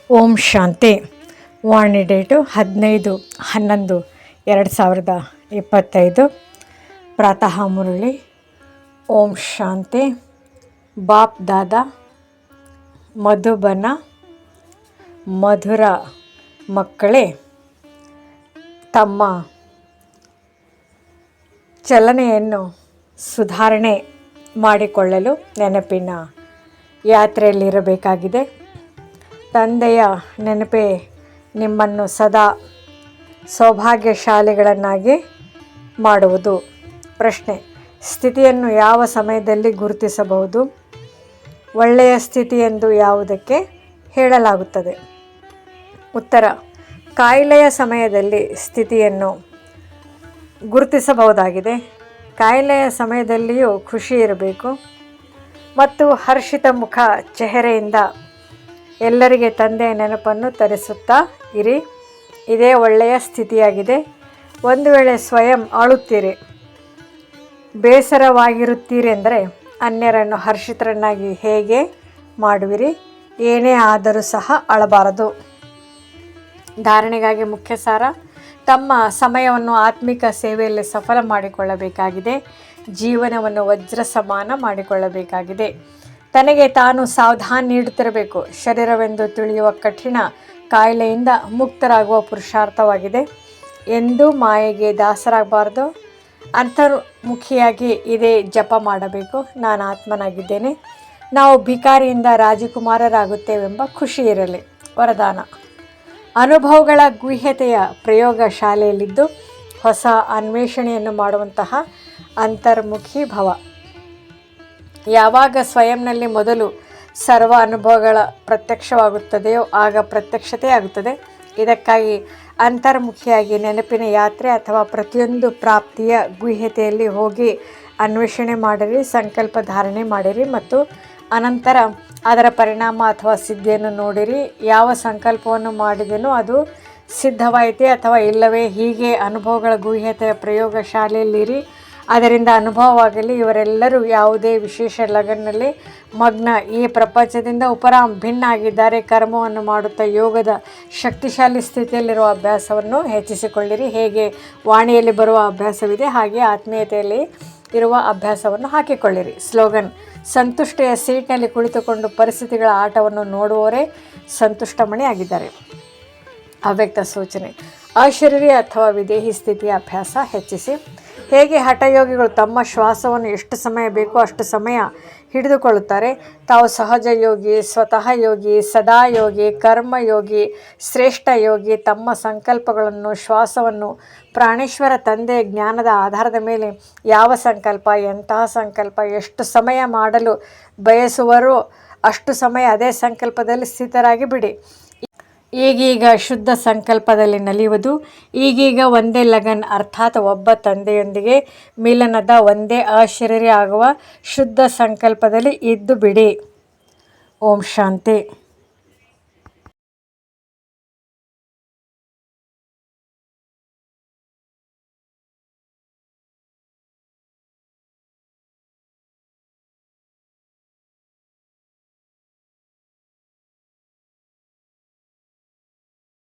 ಓಂ ಶಾಂತಿ. ವಾಣಿ date 15/11/2025. ಪ್ರಾತಃ ಮುರಳಿ. ಓಂ ಶಾಂತಿ. ಬಾಪ್ ದಾದಾ ಮಧುಬನ ಮಧುರ ಮಕ್ಕಳೇ, ತಮ್ಮ ಚಲನೆಯನ್ನು ಸುಧಾರಣೆ ಮಾಡಿಕೊಳ್ಳಲು ನೆನಪಿನ ಯಾತ್ರೆಯಲ್ಲಿರಬೇಕಾಗಿದೆ. ತಂದೆಯ ನೆನಪೇ ನಿಮ್ಮನ್ನು ಸದಾ ಸೌಭಾಗ್ಯಶಾಲಿಗಳನ್ನಾಗಿ ಮಾಡುವುದು. ಪ್ರಶ್ನೆ: ಸ್ಥಿತಿಯನ್ನು ಯಾವ ಸಮಯದಲ್ಲಿ ಗುರುತಿಸಬಹುದು? ಒಳ್ಳೆಯ ಸ್ಥಿತಿ ಎಂದು ಯಾವುದಕ್ಕೆ ಹೇಳಲಾಗುತ್ತದೆ? ಉತ್ತರ: ಕಾಯಿಲೆಯ ಸಮಯದಲ್ಲಿ ಸ್ಥಿತಿಯನ್ನು ಗುರುತಿಸಬಹುದಾಗಿದೆ. ಕಾಯಿಲೆಯ ಸಮಯದಲ್ಲಿಯೂ ಖುಷಿ ಇರಬೇಕು ಮತ್ತು ಹರ್ಷಿತ ಮುಖ ಚೆಹರೆಯಿಂದ ಎಲ್ಲರಿಗೆ ತಂದೆಯ ನೆನಪನ್ನು ತರಿಸುತ್ತಾ ಇರಿ. ಇದೇ ಒಳ್ಳೆಯ ಸ್ಥಿತಿಯಾಗಿದೆ. ಒಂದು ವೇಳೆ ಸ್ವಯಂ ಅಳುತ್ತೀರಿ, ಬೇಸರವಾಗಿರುತ್ತೀರಿ ಎಂದರೆ ಅನ್ಯರನ್ನು ಹರ್ಷಿತರನ್ನಾಗಿ ಹೇಗೆ ಮಾಡುವಿರಿ? ಏನೇ ಆದರೂ ಸಹ ಅಳಬಾರದು. ಧಾರಣೆಗಾಗಿ ಮುಖ್ಯ ಸಾರ: ತಮ್ಮ ಸಮಯವನ್ನು ಆತ್ಮಿಕ ಸೇವೆಯಲ್ಲಿ ಸಫಲ ಮಾಡಿಕೊಳ್ಳಬೇಕಾಗಿದೆ. ಜೀವನವನ್ನು ವಜ್ರ ಸಮಾನ ಮಾಡಿಕೊಳ್ಳಬೇಕಾಗಿದೆ. ತನಗೆ ತಾನು ಸಾವಧಾನ ನೀಡುತ್ತಿರಬೇಕು. ಶರೀರವೆಂದು ತಿಳಿಯುವ ಕಠಿಣ ಕಾಯಿಲೆಯಿಂದ ಮುಕ್ತರಾಗುವ ಪುರುಷಾರ್ಥವಾಗಿದೆ. ಎಂದೂ ಮಾಯೆಗೆ ದಾಸರಾಗಬಾರ್ದು. ಅಂತರ್ಮುಖಿಯಾಗಿ ಇದೇ ಜಪ ಮಾಡಬೇಕು: ನಾನು ಆತ್ಮನಾಗಿದ್ದೇನೆ, ನಾವು ಭಿಕಾರಿಯಿಂದ ರಾಜಕುಮಾರರಾಗುತ್ತೇವೆಂಬ ಖುಷಿ ಇರಲಿ. ವರದಾನ: ಅನುಭವಗಳ ಗುಹ್ಯತೆಯ ಪ್ರಯೋಗ ಶಾಲೆಯಲ್ಲಿದ್ದು ಹೊಸ ಅನ್ವೇಷಣೆಯನ್ನು ಮಾಡುವಂತಹ ಅಂತರ್ಮುಖಿ ಭವ. ಯಾವಾಗ ಸ್ವಯಂನಲ್ಲಿ ಮೊದಲು ಸರ್ವ ಅನುಭವಗಳ ಪ್ರತ್ಯಕ್ಷವಾಗುತ್ತದೆಯೋ ಆಗ ಪ್ರತ್ಯಕ್ಷತೆ ಆಗುತ್ತದೆ. ಇದಕ್ಕಾಗಿ ಅಂತರ್ಮುಖಿಯಾಗಿ ನೆನಪಿನ ಯಾತ್ರೆ ಅಥವಾ ಪ್ರತಿಯೊಂದು ಪ್ರಾಪ್ತಿಯ ಗುಹ್ಯತೆಯಲ್ಲಿ ಹೋಗಿ ಅನ್ವೇಷಣೆ ಮಾಡಿರಿ, ಸಂಕಲ್ಪ ಧಾರಣೆ ಮಾಡಿರಿ ಮತ್ತು ಅನಂತರ ಅದರ ಪರಿಣಾಮ ಅಥವಾ ಸಿದ್ಧಿಯನ್ನು ನೋಡಿರಿ. ಯಾವ ಸಂಕಲ್ಪವನ್ನು ಮಾಡಿದೆನೋ ಅದು ಸಿದ್ಧವಾಯಿತೆ ಅಥವಾ ಇಲ್ಲವೇ? ಹೀಗೆ ಅನುಭವಗಳ ಗುಹ್ಯತೆಯ ಪ್ರಯೋಗ ಶಾಲೆಯಲ್ಲಿರಿ. ಅದರಿಂದ ಅನುಭವವಾಗಲಿ. ಇವರೆಲ್ಲರೂ ಯಾವುದೇ ವಿಶೇಷ ಲಗನ್ನಲ್ಲಿ ಮಗ್ನ, ಈ ಪ್ರಪಂಚದಿಂದ ಭಿನ್ನ ಆಗಿದ್ದಾರೆ. ಕರ್ಮವನ್ನು ಮಾಡುತ್ತಾ ಯೋಗದ ಶಕ್ತಿಶಾಲಿ ಸ್ಥಿತಿಯಲ್ಲಿರುವ ಅಭ್ಯಾಸವನ್ನು ಹೆಚ್ಚಿಸಿಕೊಳ್ಳಿರಿ. ಹೇಗೆ ವಾಣಿಯಲ್ಲಿ ಬರುವ ಅಭ್ಯಾಸವಿದೆ ಹಾಗೆ ಆತ್ಮೀಯತೆಯಲ್ಲಿ ಇರುವ ಅಭ್ಯಾಸವನ್ನು ಹಾಕಿಕೊಳ್ಳಿರಿ. ಸ್ಲೋಗನ್: ಸಂತುಷ್ಟಿಯ ಸೀಟ್ನಲ್ಲಿ ಕುಳಿತುಕೊಂಡು ಪರಿಸ್ಥಿತಿಗಳ ಆಟವನ್ನು ನೋಡುವವರೇ ಸಂತುಷ್ಟಮಣಿ ಆಗಿದ್ದಾರೆ. ಅವ್ಯಕ್ತ ಸೂಚನೆ: ಅಶರೀರಿ ಅಥವಾ ವಿದೇಹಿ ಸ್ಥಿತಿಯ ಅಭ್ಯಾಸ ಹೆಚ್ಚಿಸಿ. ಹೇಗೆ ಹಠಯೋಗಿಗಳು ತಮ್ಮ ಶ್ವಾಸವನ್ನು ಎಷ್ಟು ಸಮಯ ಬೇಕೋ ಅಷ್ಟು ಸಮಯ ಹಿಡಿದುಕೊಳ್ಳುತ್ತಾರೆ, ತಾವು ಸಹಜ ಯೋಗಿ, ಸ್ವತಃ ಯೋಗಿ, ಸದಾ ಯೋಗಿ, ಕರ್ಮಯೋಗಿ, ಶ್ರೇಷ್ಠ ಯೋಗಿ. ತಮ್ಮ ಸಂಕಲ್ಪಗಳನ್ನು, ಶ್ವಾಸವನ್ನು ಪ್ರಾಣೇಶ್ವರ ತಂದೆಯ ಜ್ಞಾನದ ಆಧಾರದ ಮೇಲೆ ಯಾವ ಸಂಕಲ್ಪ, ಎಂತಹ ಸಂಕಲ್ಪ, ಎಷ್ಟು ಸಮಯ ಮಾಡಲು ಬಯಸುವರೋ ಅಷ್ಟು ಸಮಯ ಅದೇ ಸಂಕಲ್ಪದಲ್ಲಿ ಸ್ಥಿತರಾಗಿ ಬಿಡಿ. ಈಗೀಗ ಶುದ್ಧ ಸಂಕಲ್ಪದಲ್ಲಿ ನಲಿಯುವುದು. ಈಗೀಗ ಒಂದೇ ಲಗನ್ ಅರ್ಥಾತ್ ಒಬ್ಬ ತಂದೆಯೊಂದಿಗೆ ಮಿಲನದ ಒಂದೇ ಅಶರೀರಿ ಆಗುವ ಶುದ್ಧ ಸಂಕಲ್ಪದಲ್ಲಿ ಇದ್ದು ಬಿಡಿ. ಓಂ ಶಾಂತಿ.